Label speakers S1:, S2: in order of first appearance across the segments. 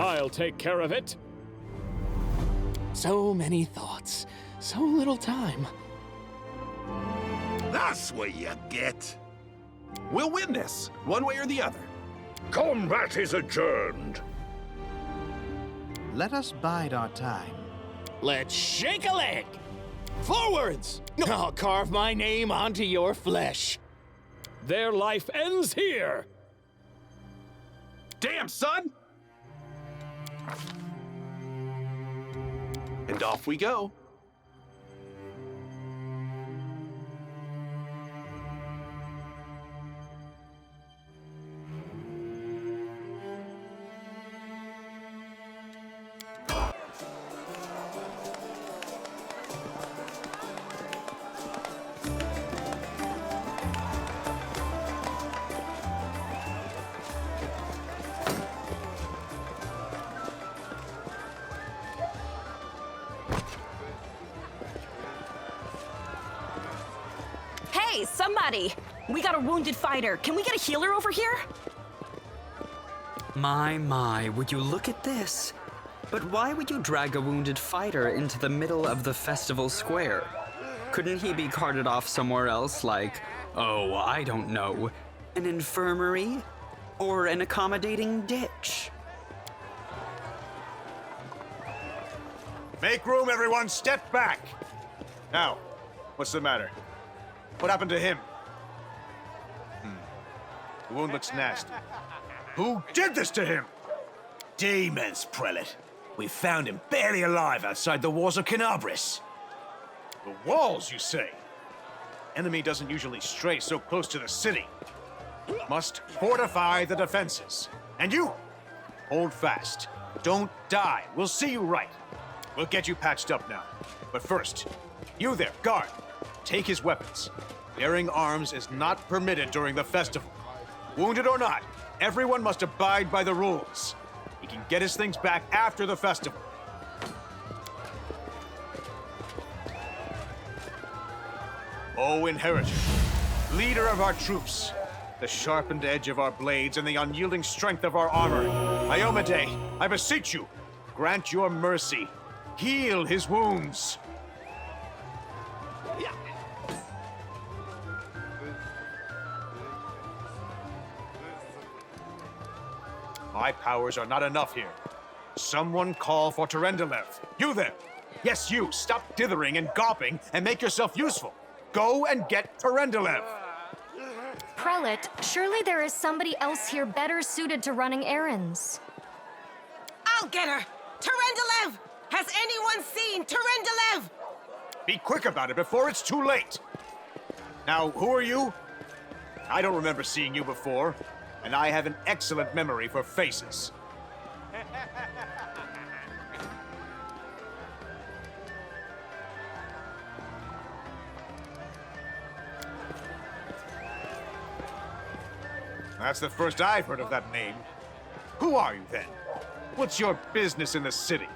S1: I'll take care of it.
S2: So many thoughts, so little time.
S3: That's what you get.
S4: We'll win this, one way or the other.
S3: Combat is adjourned.
S5: Let us bide our time.
S2: Let's shake a leg! Forwards! I'll carve my name onto your flesh.
S1: Their life ends here.
S4: Damn, son! And off we go.
S6: Hey, somebody! We got a wounded fighter. Can we get a healer over here?
S7: My, would you look at this? But why would you drag a wounded fighter into the middle of the festival square? Couldn't he be carted off somewhere else, like, oh, I don't know, an infirmary? Or an accommodating ditch?
S8: Make room, everyone! Step back! Now, what's the matter? What happened to him? The wound looks nasty. Who did this to him?
S9: Demons, Prelate. We found him barely alive outside the walls of Canabris.
S8: The walls, you say? Enemy doesn't usually stray so close to the city. Must fortify the defenses. And you, hold fast. Don't die. We'll see you right. We'll get you patched up now. But first, you there, guard. Take his weapons. Bearing arms is not permitted during the festival. Wounded or not, everyone must abide by the rules. He can get his things back after the festival. O Inheritor, leader of our troops, the sharpened edge of our blades and the unyielding strength of our armor, Iomade, I beseech you, grant your mercy. Heal his wounds. My powers are not enough here. Someone call for Terendelev. You there! Yes, you! Stop dithering and gawping and make yourself useful! Go and get Terendelev!
S10: Prelate, surely there is somebody else here better suited to running errands.
S6: I'll get her! Terendelev! Has anyone seen Terendelev?
S8: Be quick about it before it's too late! Now, who are you? I don't remember seeing you before, and I have an excellent memory for faces. That's the first I've heard of that name. Who are you, then? What's your business in the city?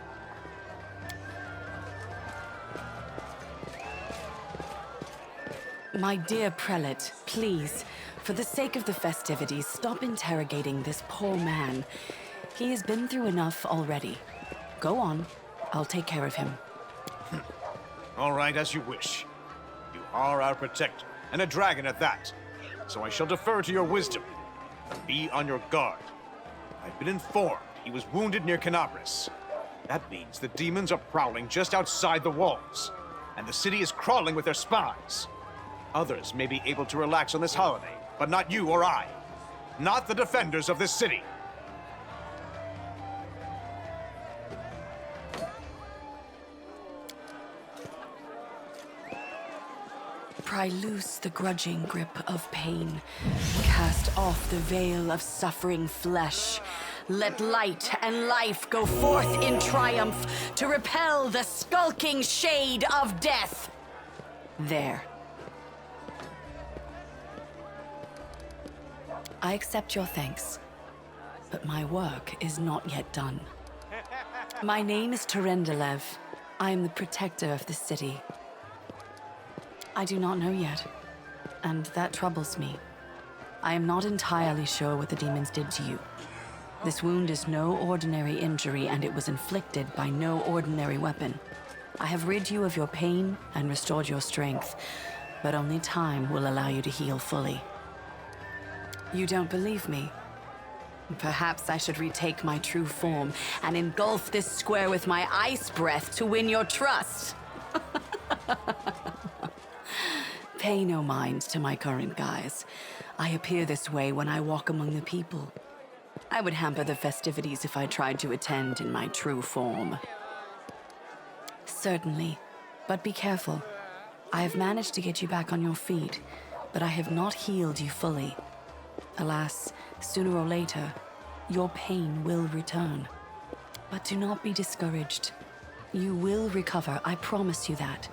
S11: My dear prelate, please, for the sake of the festivities, stop interrogating this poor man. He has been through enough already. Go on. I'll take care of him.
S8: All right, as you wish. You are our protector, and a dragon at that. So I shall defer to your wisdom. Be on your guard. I've been informed he was wounded near Canabris. That means the demons are prowling just outside the walls, and the city is crawling with their spies. Others may be able to relax on this holiday, but not you or I. Not the defenders of this city.
S11: Pry loose the grudging grip of pain. Cast off the veil of suffering flesh. Let light and life go forth in triumph to repel the skulking shade of death. There. I accept your thanks, but my work is not yet done. My name is Terendelev. I am the protector of this city. I do not know yet, and that troubles me. I am not entirely sure what the demons did to you. This wound is no ordinary injury, and it was inflicted by no ordinary weapon. I have rid you of your pain and restored your strength, but only time will allow you to heal fully. You don't believe me? Perhaps I should retake my true form and engulf this square with my ice breath to win your trust. Pay no mind to my current guise. I appear this way when I walk among the people. I would hamper the festivities if I tried to attend in my true form. Certainly, but be careful. I have managed to get you back on your feet, but I have not healed you fully. Alas, sooner or later, your pain will return. But do not be discouraged. You will recover, I promise you that.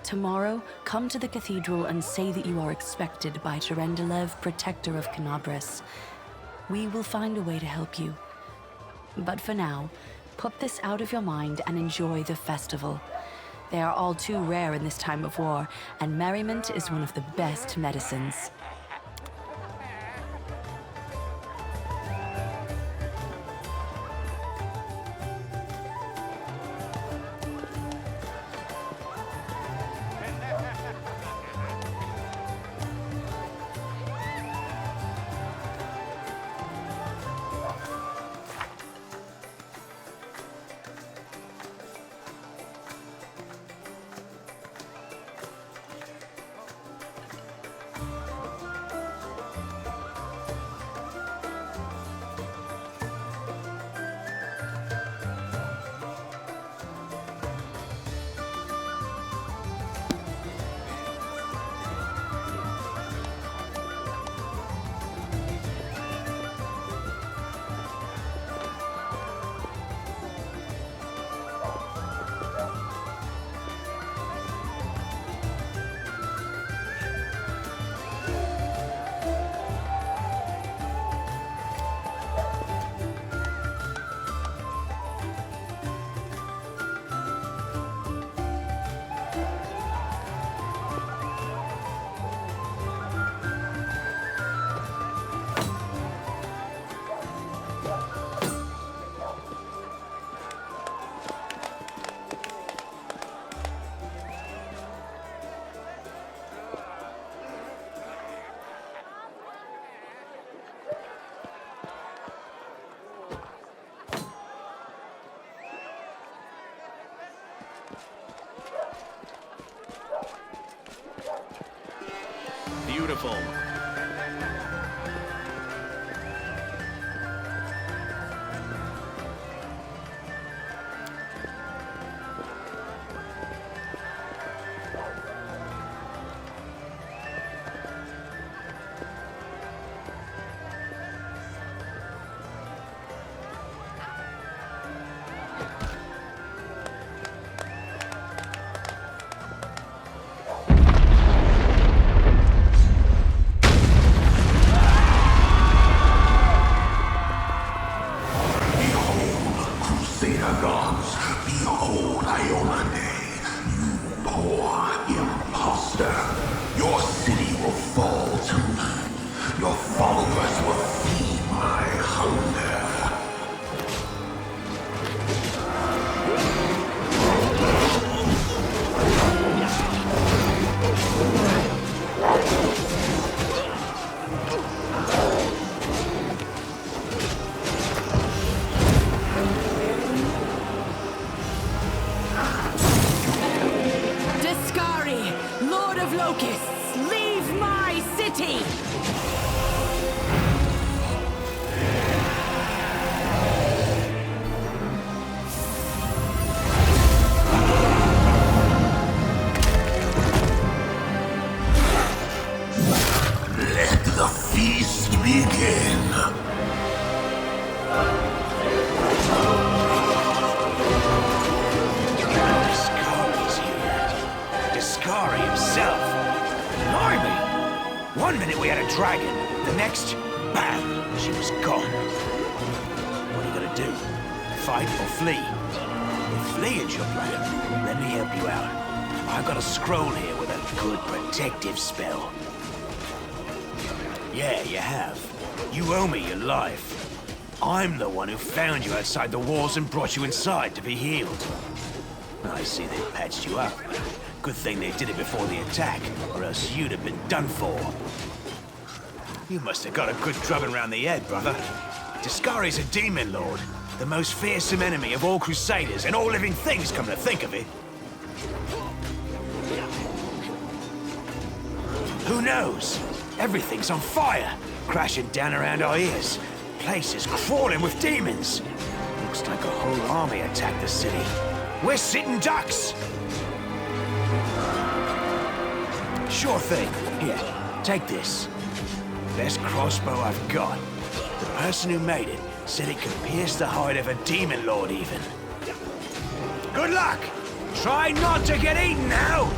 S11: Tomorrow, come to the cathedral and say that you are expected by Terendelev, Protector of Canabras. We will find a way to help you. But for now, put this out of your mind and enjoy the festival. They are all too rare in this time of war, and merriment is one of the best medicines.
S4: Beautiful.
S9: Spell. Yeah, you have. You owe me your life. I'm the one who found you outside the walls and brought you inside to be healed. I see they patched you up. Good thing they did it before the attack, or else you'd have been done for. You must have got a good drubbing round the head, brother. Discari's a demon lord, the most fearsome enemy of all crusaders and all living things, come to think of it. Who knows? Everything's on fire, crashing down around our ears. Place is crawling with demons. Looks like a whole army attacked the city. We're sitting ducks! Sure thing. Here, take this. Best crossbow I've got. The person who made it said it could pierce the hide of a demon lord even. Good luck! Try not to get eaten now!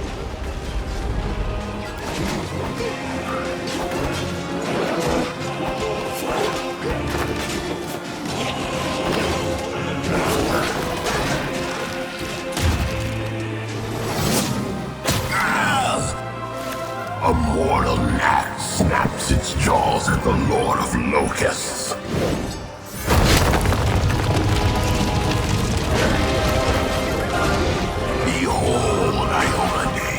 S3: A mortal gnat snaps its jaws at the Lord of Locusts. Behold, Ione.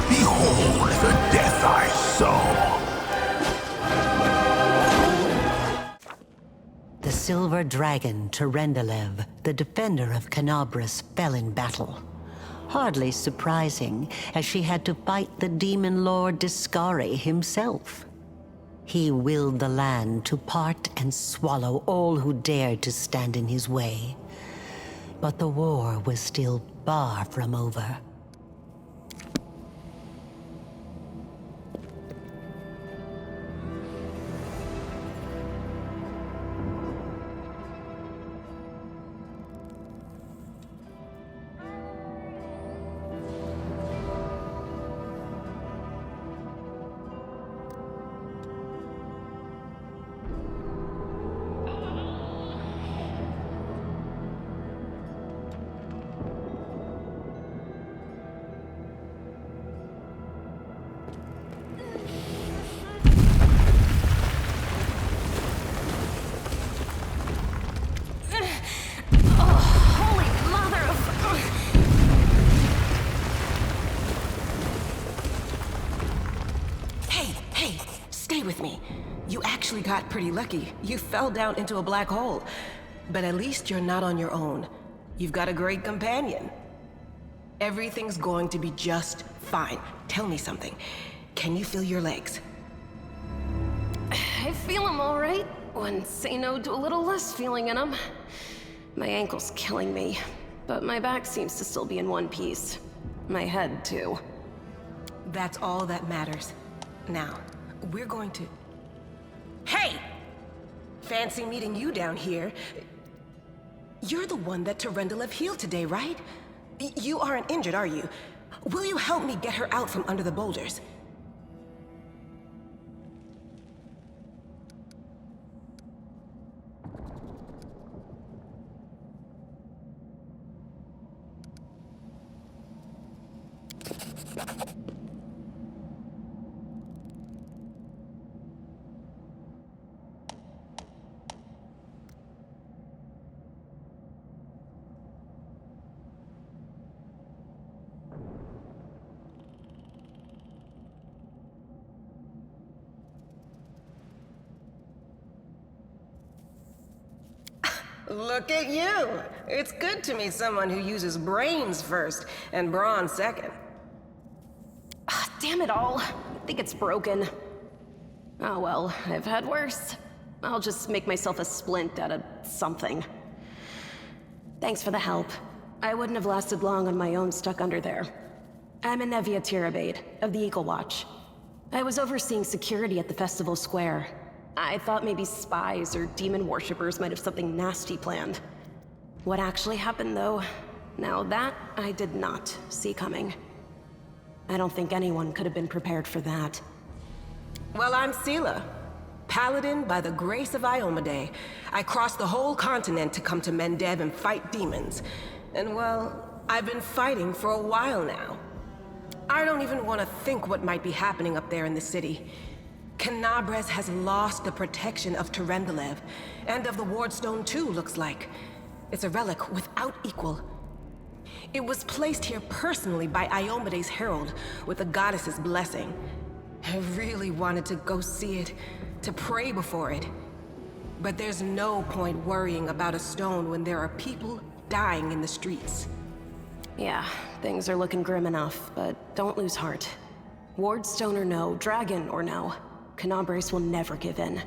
S3: Behold the death I sow.
S5: The silver dragon, Terendelev, the defender of Canabras, fell in battle. Hardly surprising, as she had to fight the demon lord Discari himself. He willed the land to part and swallow all who dared to stand in his way. But the war was still far from over.
S12: With me. You actually got pretty lucky. You fell down into a black hole. But at least you're not on your own. You've got a great companion. Everything's going to be just fine. Tell me something. Can you feel your legs?
S13: I feel them all right. When say no to a little less feeling in them. My ankle's killing me, but my back seems to still be in one piece. My head, too.
S12: That's all that matters. Now, we're going to... Hey! Fancy meeting you down here. You're the one that Terendelev healed today, right? You aren't injured, are you? Will you help me get her out from under the boulders? Look at you! It's good to meet someone who uses brains first and brawn second.
S13: Damn it all. I think it's broken. Oh well, I've had worse. I'll just make myself a splint out of something. Thanks for the help. I wouldn't have lasted long on my own stuck under there. I'm Anevia Tirabade, of the Eagle Watch. I was overseeing security at the festival square. I thought maybe spies or demon worshippers might have something nasty planned. What actually happened, though, now that I did not see coming. I don't think anyone could have been prepared for that.
S12: Well, I'm Sela, paladin by the grace of Iomade. I crossed the whole continent to come to Mendev and fight demons. And well, I've been fighting for a while now. I don't even want to think what might be happening up there in the city. Canabres has lost the protection of Terendelev, and of the Wardstone too, looks like. It's a relic without equal. It was placed here personally by Iomede's herald, with the goddess's blessing. I really wanted to go see it, to pray before it. But there's no point worrying about a stone when there are people dying in the streets.
S13: Yeah, things are looking grim enough, but don't lose heart. Wardstone or no, dragon or no, Canabres will never give in.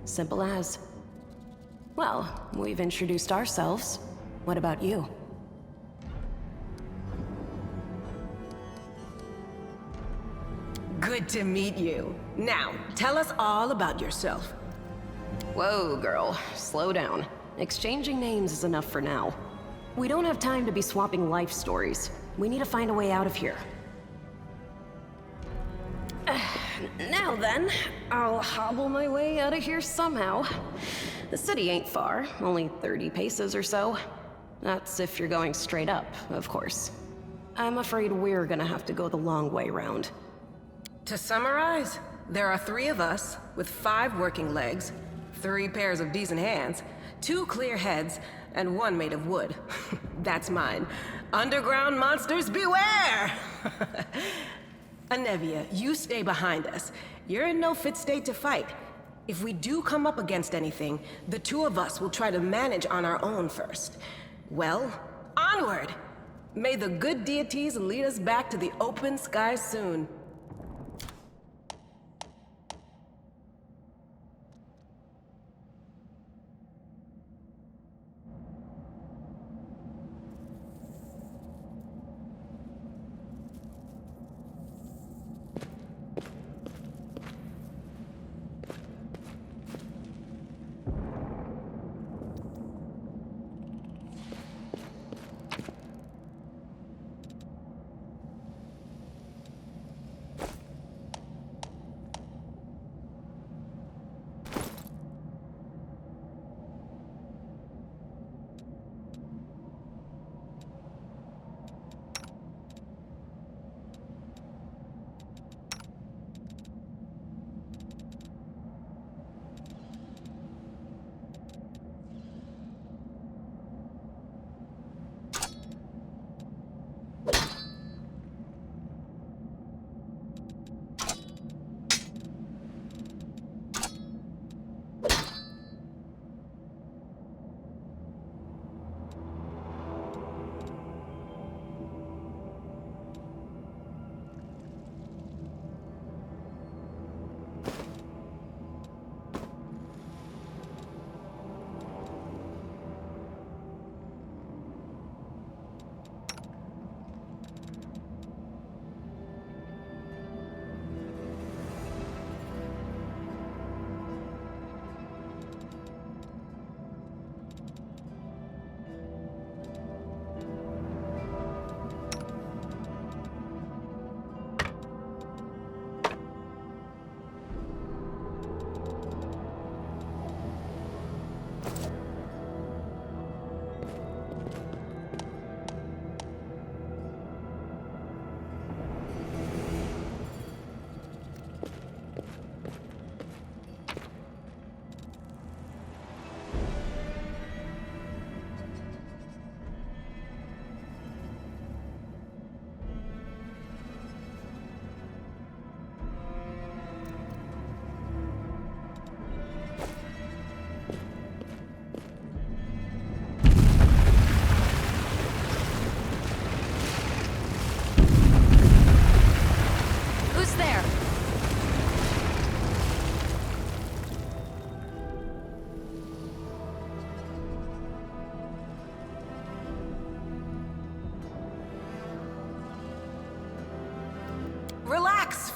S13: Simple as. Well, we've introduced ourselves. What about you?
S12: Good to meet you. Now, tell us all about yourself.
S13: Whoa, girl. Slow down. Exchanging names is enough for now. We don't have time to be swapping life stories. We need to find a way out of here. Now then, I'll hobble my way out of here somehow. The city ain't far, only 30 paces or so. That's if you're going straight up, of course. I'm afraid we're gonna have to go the long way round.
S12: To summarize, there are 3 of us, with 5 working legs, 3 pairs of decent hands, 2 clear heads, and 1 made of wood. That's mine. Underground monsters beware! Anevia, you stay behind us. You're in no fit state to fight. If we do come up against anything, the 2 of us will try to manage on our own first. Well, onward! May the good deities lead us back to the open sky soon.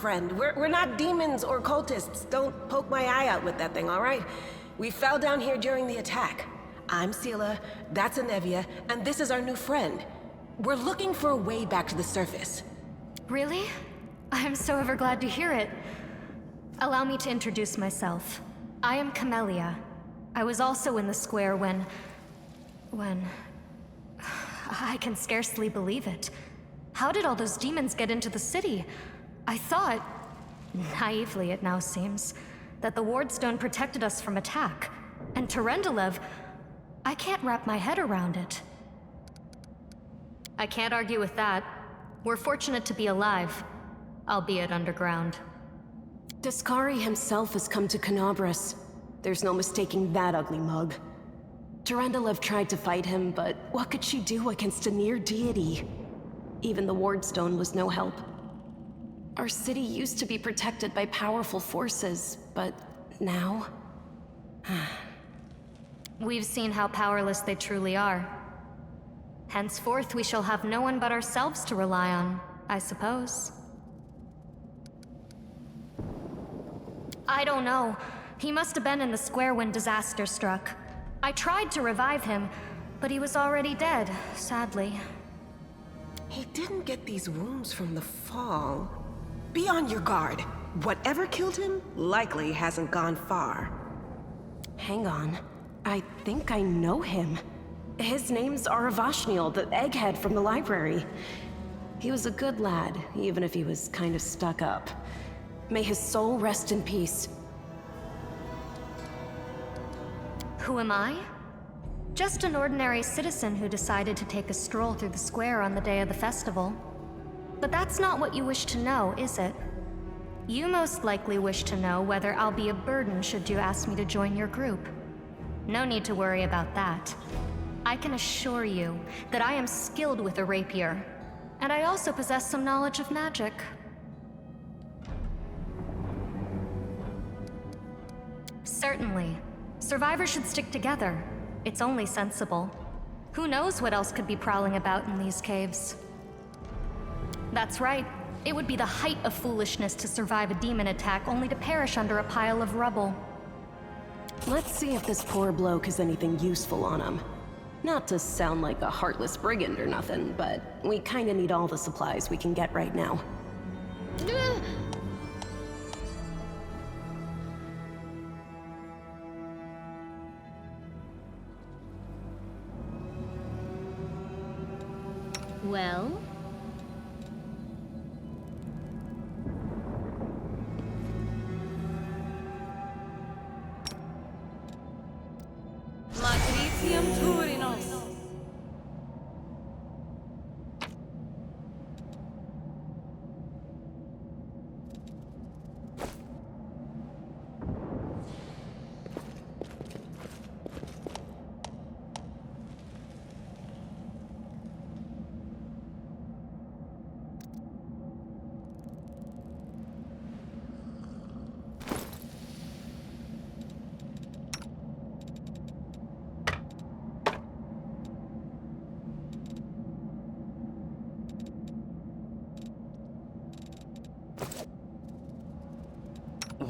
S12: Friend, we're not demons or cultists. Don't poke my eye out with that thing, all right? We fell down here during the attack. I'm Sela, that's Anevia, and this is our new friend. We're looking for a way back to the surface.
S10: Really? I'm so ever glad to hear it. Allow me to introduce myself. I am Camellia. I was also in the square when... I can scarcely believe it. How did all those demons get into the city? I thought... Naively, it now seems, that the Wardstone protected us from attack. And Terendelev, I can't wrap my head around it. I can't argue with that. We're fortunate to be alive, albeit underground.
S13: Discari himself has come to Canabras. There's no mistaking that ugly mug. Terendelev tried to fight him, but what could she do against a near deity? Even the Wardstone was no help. Our city used to be protected by powerful forces, but now...
S10: We've seen how powerless they truly are. Henceforth, we shall have no one but ourselves to rely on, I suppose. I don't know. He must have been in the square when disaster struck. I tried to revive him, but he was already dead, sadly.
S12: He didn't get these wounds from the fall. Be on your guard. Whatever killed him likely hasn't gone far.
S13: Hang on. I think I know him. His name's Aravashniel, the egghead from the library. He was a good lad, even if he was kind of stuck up. May his soul rest in peace.
S10: Who am I? Just an ordinary citizen who decided to take a stroll through the square on the day of the festival. But that's not what you wish to know, is it? You most likely wish to know whether I'll be a burden should you ask me to join your group. No need to worry about that. I can assure you that I am skilled with a rapier, and I also possess some knowledge of magic. Certainly. Survivors should stick together. It's only sensible. Who knows what else could be prowling about in these caves? That's right. It would be the height of foolishness to survive a demon attack only to perish under a pile of rubble.
S13: Let's see if this poor bloke has anything useful on him. Not to sound like a heartless brigand or nothing, but we kinda need all the supplies we can get right now.
S14: Well?
S11: Matricium Turinos.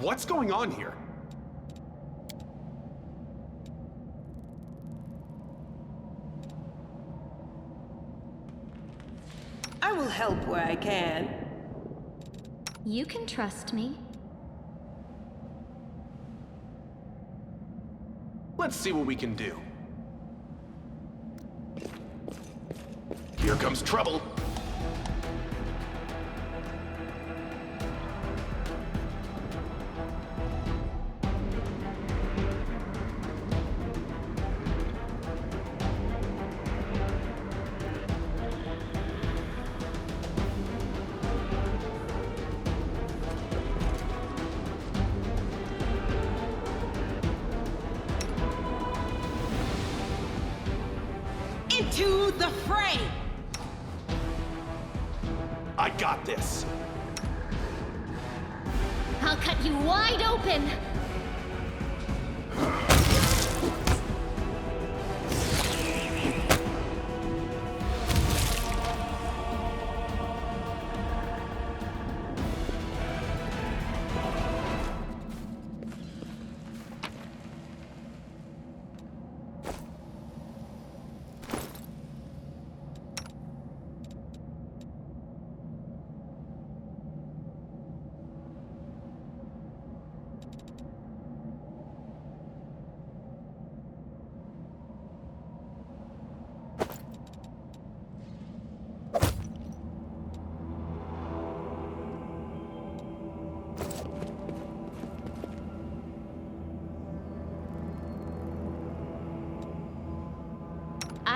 S4: What's going on here?
S12: I will help where I can.
S14: You can trust me.
S4: Let's see what we can do. Here comes trouble.
S11: Into the fray!
S4: I got this.
S14: I'll cut you wide open!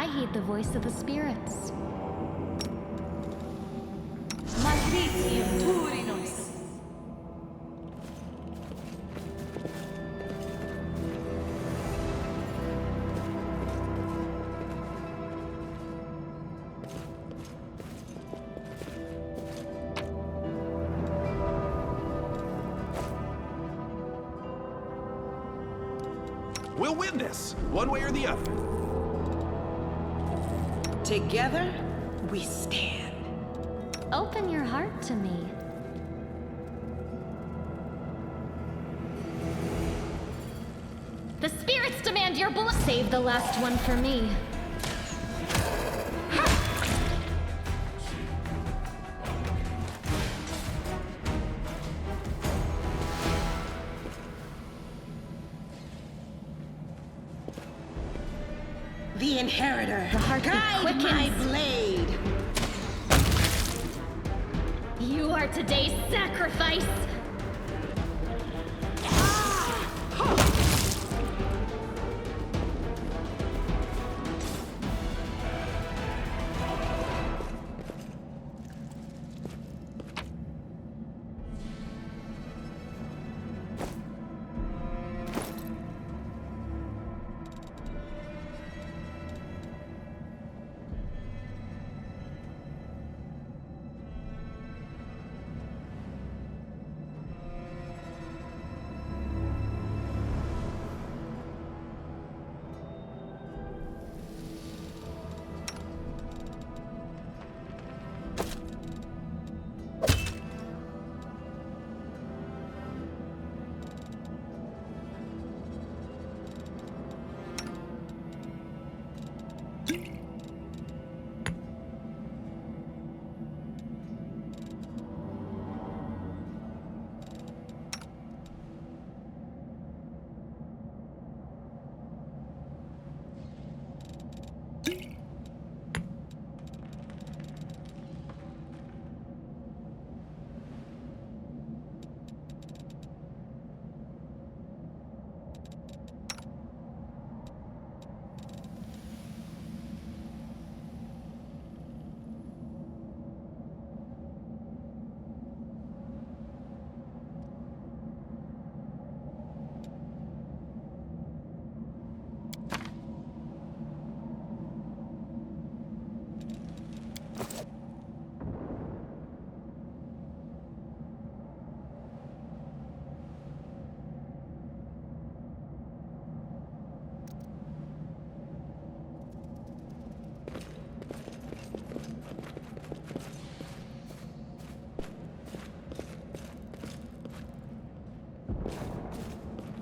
S14: I heed the voice of the spirits.
S11: Malditium Turinos.
S4: We'll win this, one way or the other.
S12: Together, we stand.
S14: Open your heart to me. The spirits demand your blood. Save the last one for me.
S12: The Inheritor.
S14: The heartbeat
S12: Guide
S14: quickens.
S12: my blade.
S14: You are today's sacrifice.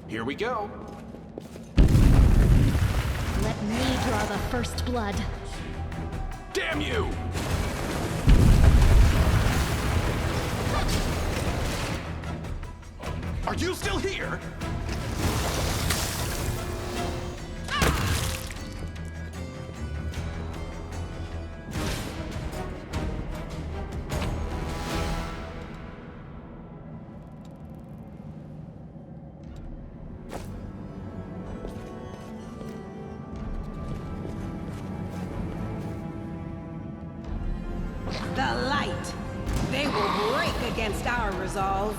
S4: Here we go.
S14: Let me draw the first blood.
S4: Damn you! Are you still here?
S12: The light. They will break against our resolve.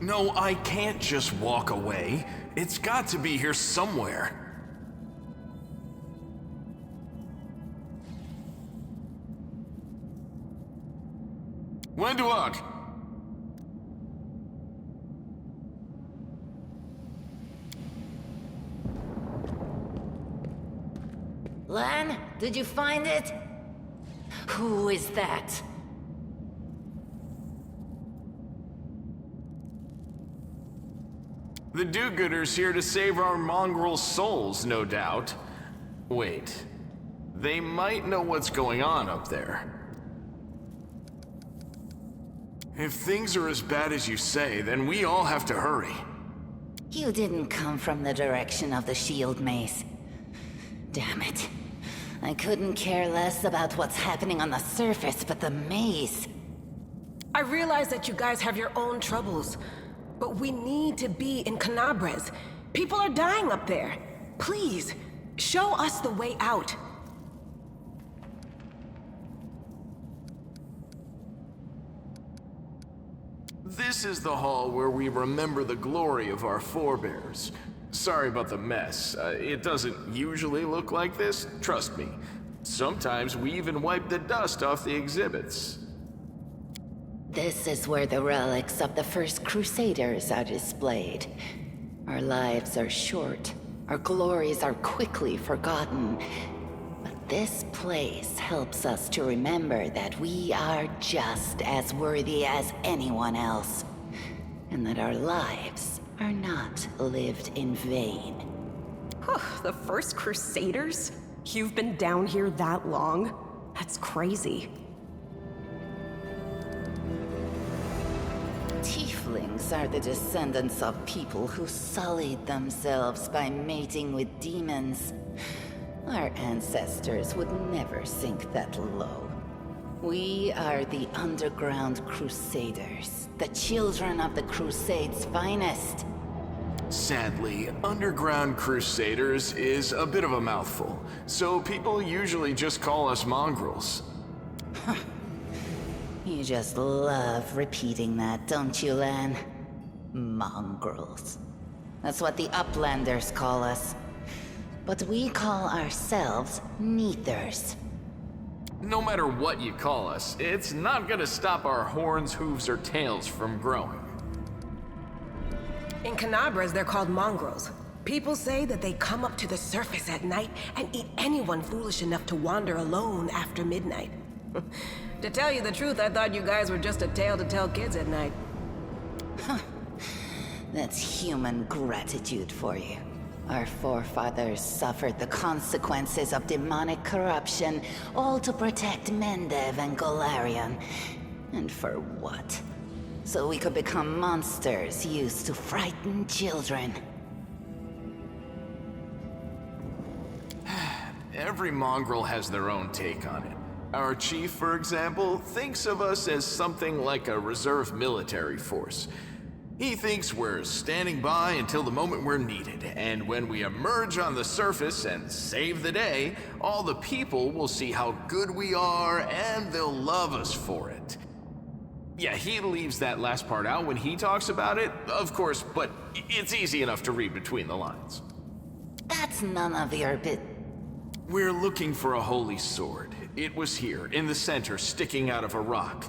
S3: No, I can't just walk away. It's got to be here somewhere. Wenduok!
S15: Lan, did you find it? Who is that? The do-gooders here to save our mongrel souls, no doubt. Wait. They might know what's going on up there. If things are as bad as you say, then we all have to hurry.
S16: You didn't come from the direction of the shield maze. Damn it. I couldn't care less about what's happening on the surface, but the maze...
S12: I realize that you guys have your own troubles, but we need to be in Canabres. People are dying up there. Please, show us the way out.
S15: This is the hall where we remember the glory of our forebears. Sorry about the mess. It doesn't usually look like this, trust me. Sometimes we even wipe the dust off the exhibits.
S16: This is where the relics of the first Crusaders are displayed. Our lives are short. Our glories are quickly forgotten. But this place helps us to remember that we are just as worthy as anyone else. And that our lives are not lived in vain.
S13: The first Crusaders? You've been down here that long? That's crazy.
S16: Tieflings are the descendants of people who sullied themselves by mating with demons. Our ancestors would never sink that low. We are the underground Crusaders, the children of the Crusade's finest.
S15: Sadly, underground Crusaders is a bit of a mouthful, so people usually just call us mongrels.
S16: You just love repeating that, don't you, Lan? Mongrels. That's what the Uplanders call us. But we call ourselves Neathers.
S15: No matter what you call us, it's not gonna stop our horns, hooves, or tails from growing.
S12: In Canabres, they're called mongrels. People say that they come up to the surface at night and eat anyone foolish enough to wander alone after midnight. To tell you the truth, I thought you guys were just a tale to tell kids at night.
S16: That's human gratitude for you. Our forefathers suffered the consequences of demonic corruption, all to protect Mendev and Golarion. And for what? So we could become monsters used to frighten children.
S15: Every mongrel has their own take on it. Our chief, for example, thinks of us as something like a reserve military force. He thinks we're standing by until the moment we're needed, and when we emerge on the surface and save the day, all the people will see how good we are and they'll love us for it. Yeah, he leaves that last part out when he talks about it, of course, but it's easy enough to read between the lines.
S16: That's none of your bit.
S15: We're looking for a holy sword. It was here, in the center, sticking out of a rock.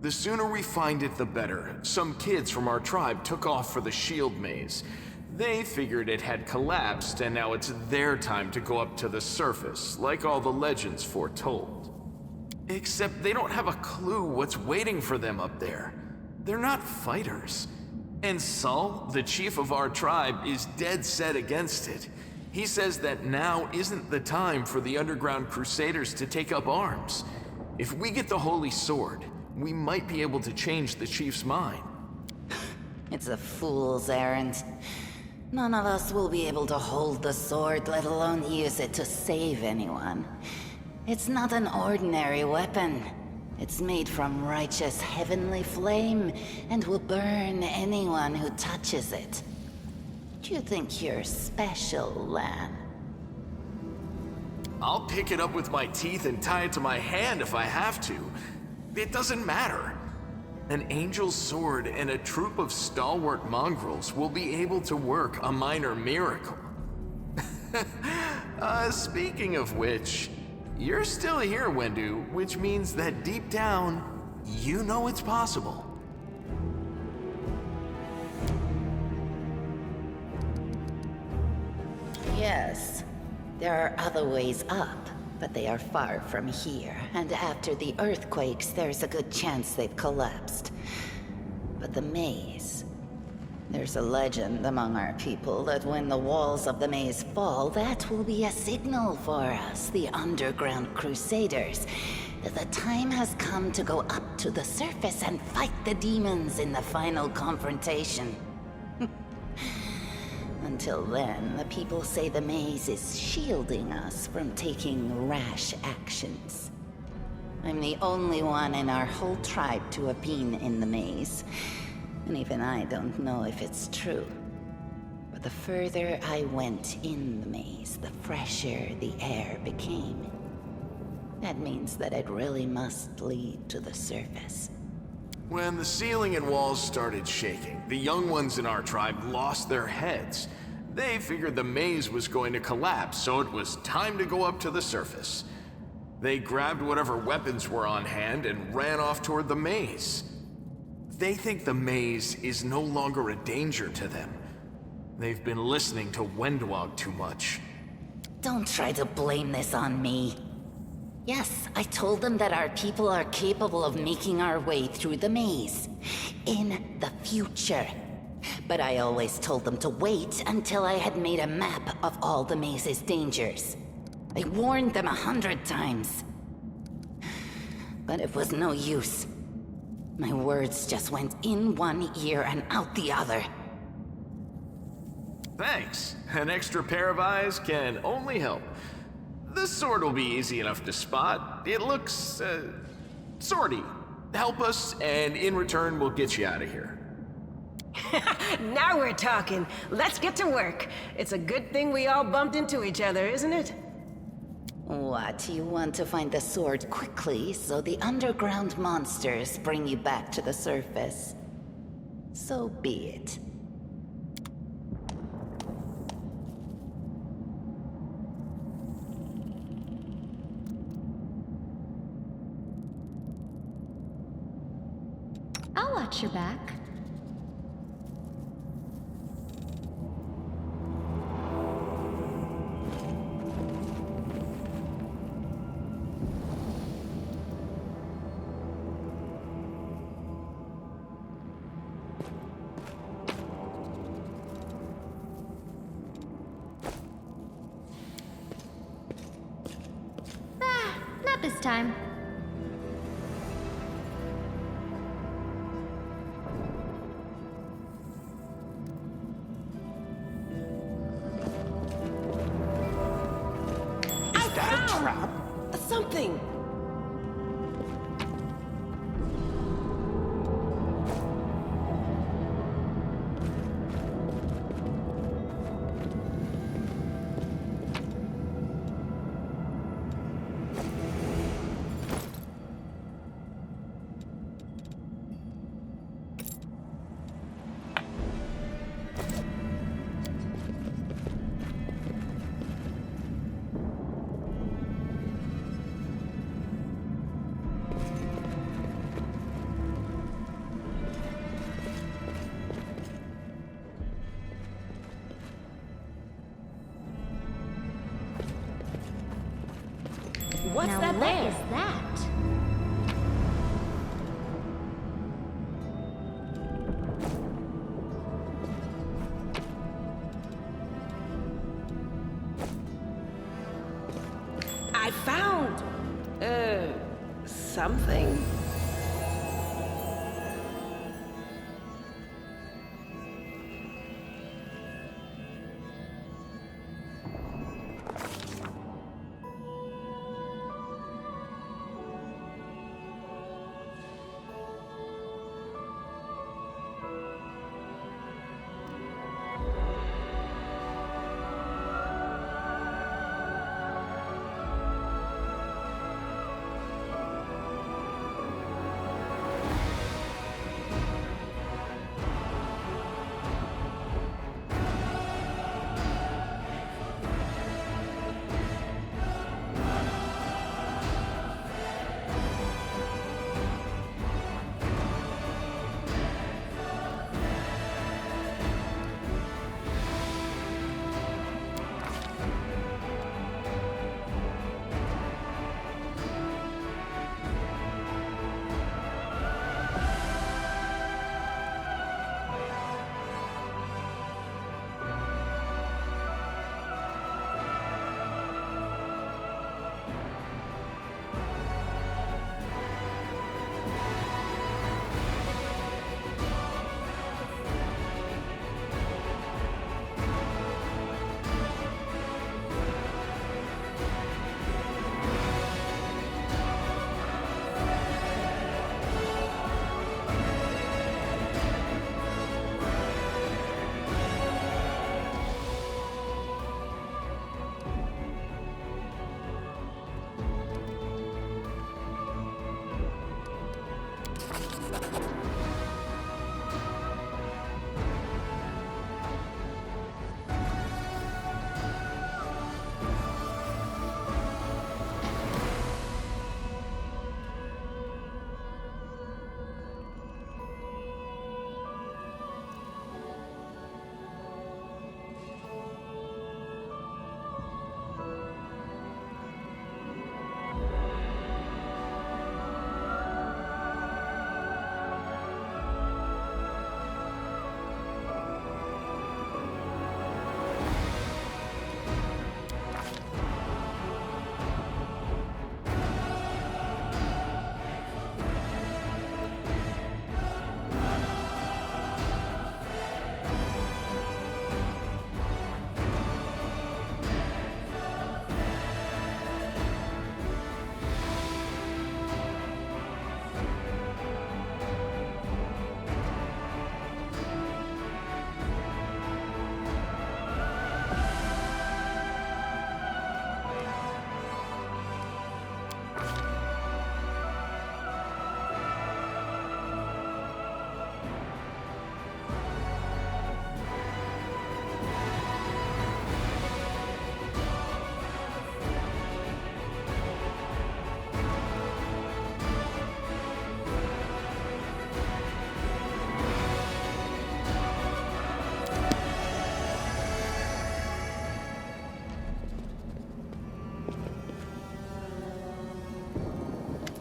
S15: The sooner we find it, the better. Some kids from our tribe took off for the shield maze. They figured it had collapsed, and now it's their time to go up to the surface, like all the legends foretold. Except they don't have a clue what's waiting for them up there. They're not fighters. And Saul, the chief of our tribe, is dead set against it. He says that now isn't the time for the underground Crusaders to take up arms. If we get the holy sword, we might be able to change the chief's mind.
S16: It's a fool's errand. None of us will be able to hold the sword, let alone use it to save anyone. It's not an ordinary weapon. It's made from righteous heavenly flame and will burn anyone who touches it. Do you think you're special, Lan?
S15: I'll pick it up with my teeth and tie it to my hand if I have to. It doesn't matter. An angel's sword and a troop of stalwart mongrels will be able to work a minor miracle. Speaking of which, you're still here, Wendu, which means that deep down, you know it's possible.
S16: Yes. There are other ways up, but they are far from here, and after the earthquakes, there's a good chance they've collapsed. But the maze... There's a legend among our people that when the walls of the maze fall, that will be a signal for us, the underground crusaders, that the time has come to go up to the surface and fight the demons in the final confrontation. Until then, the people say the maze is shielding us from taking rash actions. I'm the only one in our whole tribe to have been in the maze, and even I don't know if it's true. But the further I went in the maze, the fresher the air became. That means that it really must lead to the surface.
S15: When the ceiling and walls started shaking, the young ones in our tribe lost their heads. They figured the maze was going to collapse, so it was time to go up to the surface. They grabbed whatever weapons were on hand and ran off toward the maze. They think the maze is no longer a danger to them. They've been listening to Wendwog too much.
S16: Don't try to blame this on me. Yes, I told them that our people are capable of making our way through the maze. In the future. But I always told them to wait until I had made a map of all the maze's dangers. I warned them 100 times. But it was no use. My words just went in one ear and out the other.
S15: Thanks. An extra pair of eyes can only help. The sword will be easy enough to spot. It looks, swordy. Help us, and in return, we'll get you out of here.
S12: Now we're talking. Let's get to work. It's a good thing we all bumped into each other, isn't it?
S16: What, you want to find the sword quickly so the underground monsters bring you back to the surface? So be it.
S14: I'll watch your back. Not this time.
S12: Something! What's
S14: now
S12: that
S14: what
S12: there?
S14: is that?
S12: I found... something.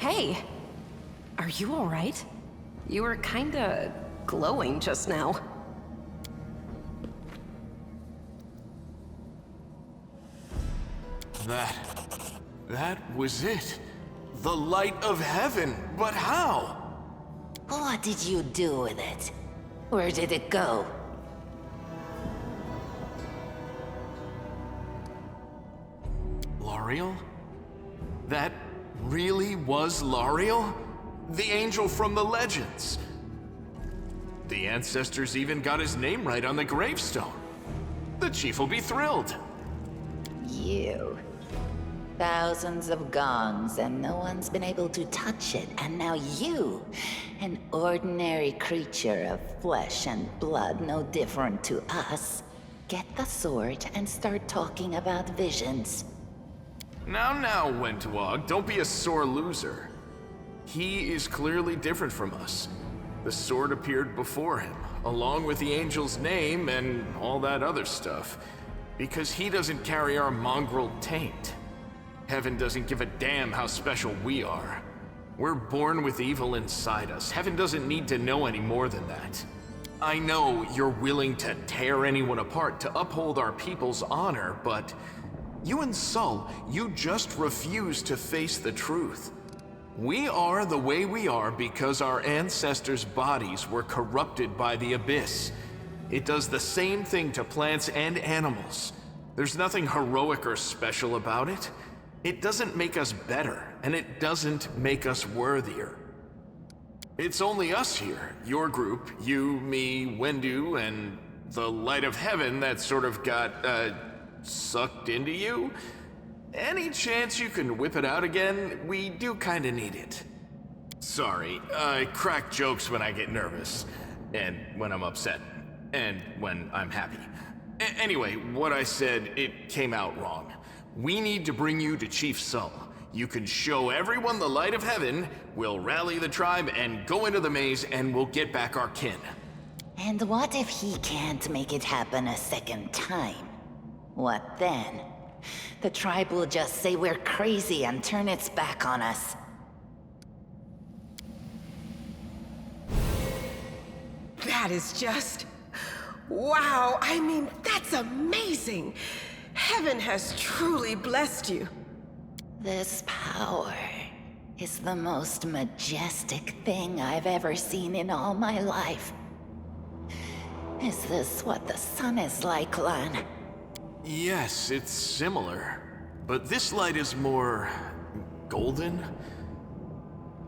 S13: Hey, are you all right? You were kinda glowing just now.
S15: That was it. The light of heaven, but how?
S16: What did you do with it? Where did it go?
S15: L'Ariel? That really was L'Ariel? The angel from the legends. The ancestors even got his name right on the gravestone. The chief will be thrilled.
S16: You. Thousands of gongs and no one's been able to touch it, and now you, an ordinary creature of flesh and blood no different to us, get the sword and start talking about visions.
S15: Now, Wentwog, don't be a sore loser. He is clearly different from us. The sword appeared before him, along with the angel's name and all that other stuff, because he doesn't carry our mongrel taint. Heaven doesn't give a damn how special we are. We're born with evil inside us. Heaven doesn't need to know any more than that. I know you're willing to tear anyone apart to uphold our people's honor, but you and Sol, you just refuse to face the truth. We are the way we are because our ancestors' bodies were corrupted by the Abyss. It does the same thing to plants and animals. There's nothing heroic or special about it. It doesn't make us better, and it doesn't make us worthier. It's only us here, your group, you, me, Wendu, and the light of heaven that sort of got, sucked into you. Any chance you can whip it out again? We do kinda need it. Sorry, I crack jokes when I get nervous, and when I'm upset, and when I'm happy. Anyway, what I said, it came out wrong. We need to bring you to Chief Sol. You can show everyone the light of heaven, we'll rally the tribe and go into the maze, and we'll get back our kin.
S16: And what if he can't make it happen a second time? What then? The tribe will just say we're crazy and turn its back on us.
S12: That is just... wow, I mean, that's amazing! Heaven has truly blessed you.
S16: This power is the most majestic thing I've ever seen in all my life. Is this what the sun is like, Lan?
S15: Yes, it's similar, but this light is more... golden?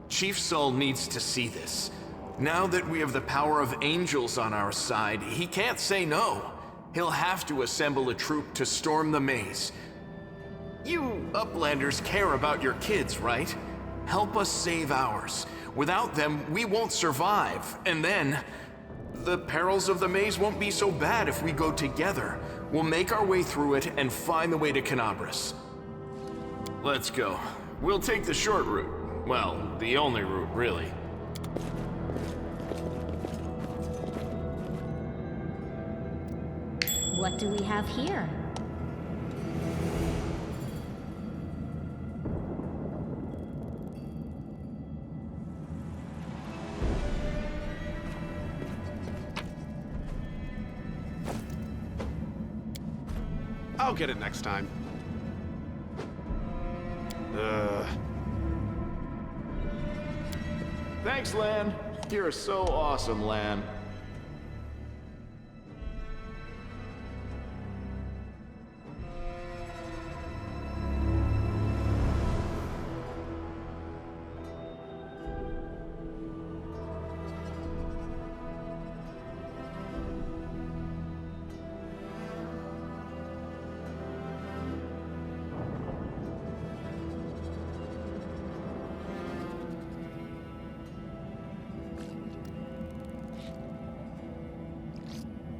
S15: Chief Sol needs to see this. Now that we have the power of angels on our side, he can't say no. He'll have to assemble a troop to storm the maze. You Uplanders care about your kids, right? Help us save ours. Without them, we won't survive. And then, the perils of the maze won't be so bad if we go together. We'll make our way through it and find the way to Canabras. Let's go. We'll take the short route. Well, the only route, really.
S14: What do we have here?
S4: I'll get it next time.
S15: Thanks, Lan. You're so awesome, Lan.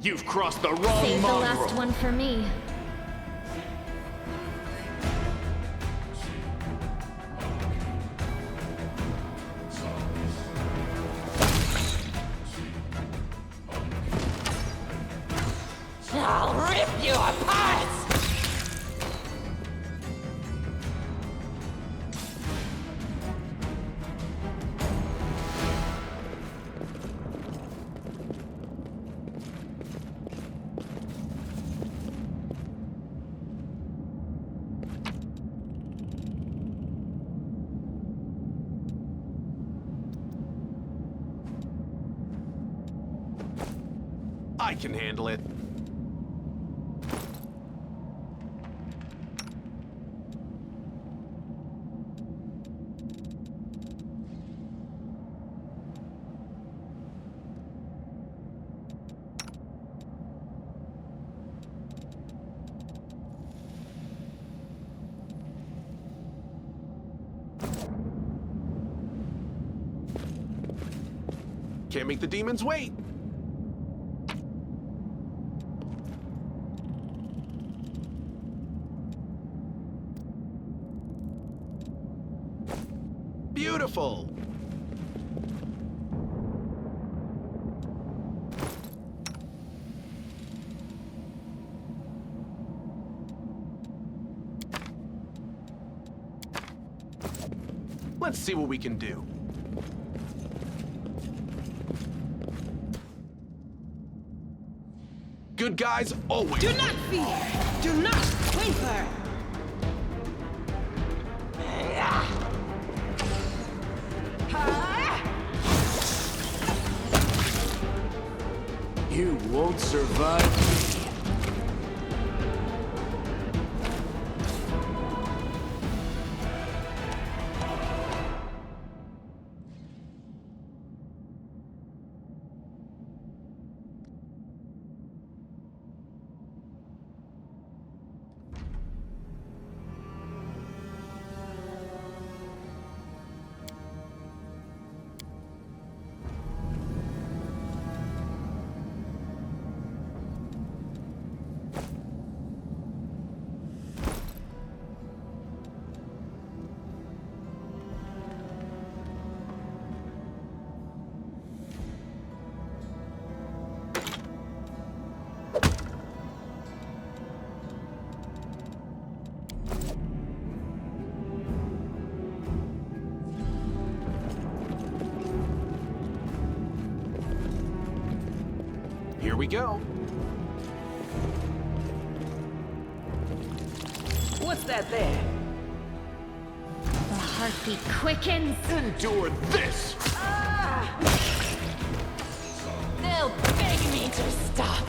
S15: You've crossed the wrong
S14: Save the
S15: mongrel.
S14: last one for me.
S16: I'll rip you apart!
S4: I can handle it. Can't make the demons wait. Beautiful. Let's see what we can do. Good guys always.
S12: Do not fear! Do not waver!
S9: You won't survive me.
S4: Here we go.
S12: What's that there?
S14: The heartbeat quickens.
S9: Endure this!
S16: They'll beg me to stop.